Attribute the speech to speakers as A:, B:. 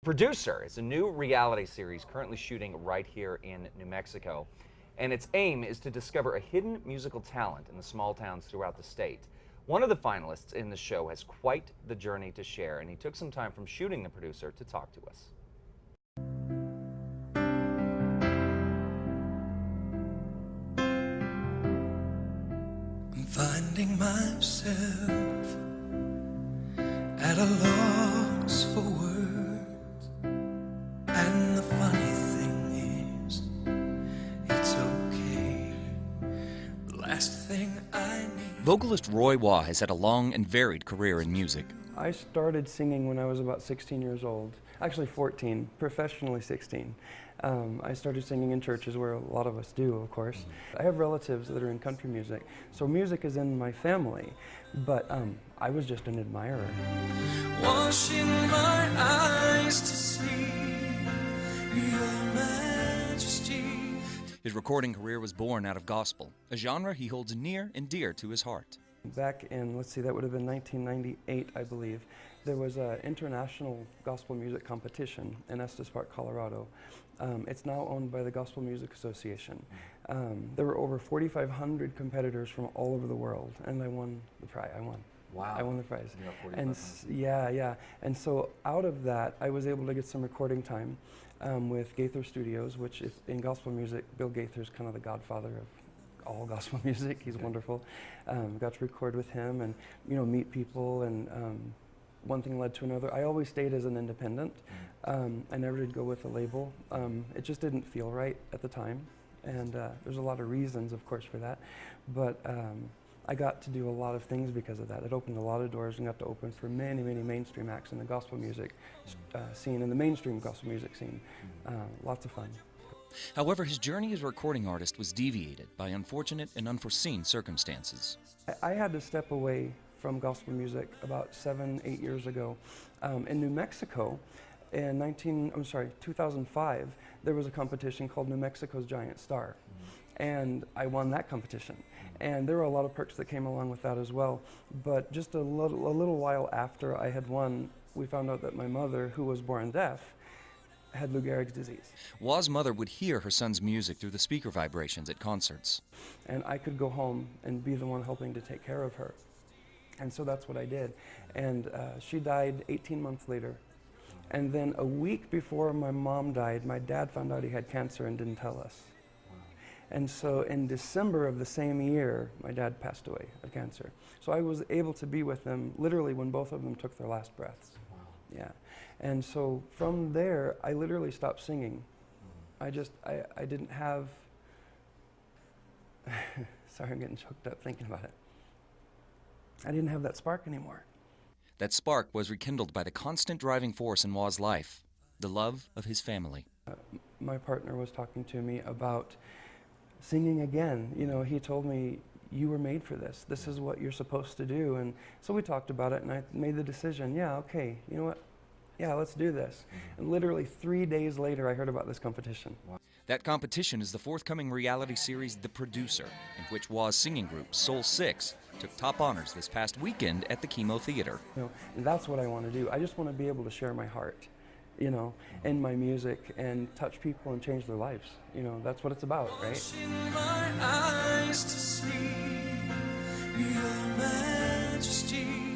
A: Producer is a new reality series currently shooting right here in New Mexico. And its aim is to discover a hidden musical talent in the small towns throughout the state. One of the finalists in the show has quite the journey to share, and he took some time from shooting the producer to talk to us.
B: I'm finding myself at a loss for words, and the funny thing is, it's okay. The last thing I need.
C: Vocalist Waugh has had a long and varied career in music.
D: I started singing when I was about 16 years old, actually 14, professionally 16. I started singing in churches, where a lot of us do, of course. I have relatives that are in country music, so music is in my family, but I was just an admirer.
B: Washing my eyes to see your majesty.
C: His recording career was born out of gospel, a genre he holds near and dear to his heart.
D: Back in, let's see, that would have been 1998, I believe, there was an international gospel music competition in Estes Park, Colorado. It's now owned by the Gospel Music Association. There were over 4,500 competitors from all over the world, and I won the prize.
A: Wow.
D: I won the prize.
A: You got
D: And
A: 4,500.
D: yeah. And so out of that, I was able to get some recording time with Gaither Studios, which is, in gospel music, Bill Gaither's kind of the godfather of all gospel music. He's wonderful. Got to record with him and, meet people, and one thing led to another. I always stayed as an independent. I never did go with a label. It just didn't feel right at the time, and there's a lot of reasons, of course, for that. But I got to do a lot of things because of that. It opened a lot of doors and got to open for many, many mainstream acts in the gospel music scene, in the mainstream gospel music scene. Lots of fun.
C: However, his journey as a recording artist was deviated by unfortunate and unforeseen circumstances.
D: I had to step away from gospel music about 7-8 years ago. In New Mexico, in 2005, there was a competition called New Mexico's Giant Star. And I won that competition. And there were a lot of perks that came along with that as well. But just a little while after I had won, we found out that my mother, who was born deaf, had Lou Gehrig's disease.
C: Waugh's mother would hear her son's music through the speaker vibrations at concerts.
D: And I could go home and be the one helping to take care of her. And so that's what I did. And she died 18 months later. And then a week before my mom died, my dad found out he had cancer and didn't tell us. And so in December of the same year, my dad passed away of cancer. So I was able to be with them literally when both of them took their last breaths. Yeah. And so from there, I literally stopped singing. I didn't have, sorry, I'm getting choked up thinking about it. I didn't have that spark anymore.
C: That spark was rekindled by the constant driving force in Waugh's life, the love of his family.
D: My partner was talking to me about singing again. He told me, you were made for this. This is what you're supposed to do. And so we talked about it, and I made the decision, yeah, okay, you know what? Yeah, let's do this. And literally 3 days later, I heard about this competition.
C: That competition is the forthcoming reality series The Producer, in which Waugh's singing group, Soul 6, took top honors this past weekend at the Chemo Theater.
D: And that's what I want to do. I just want to be able to share my heart, in my music, and touch people and change their lives. That's what it's about, right?
B: Washing my eyes to see your majesty.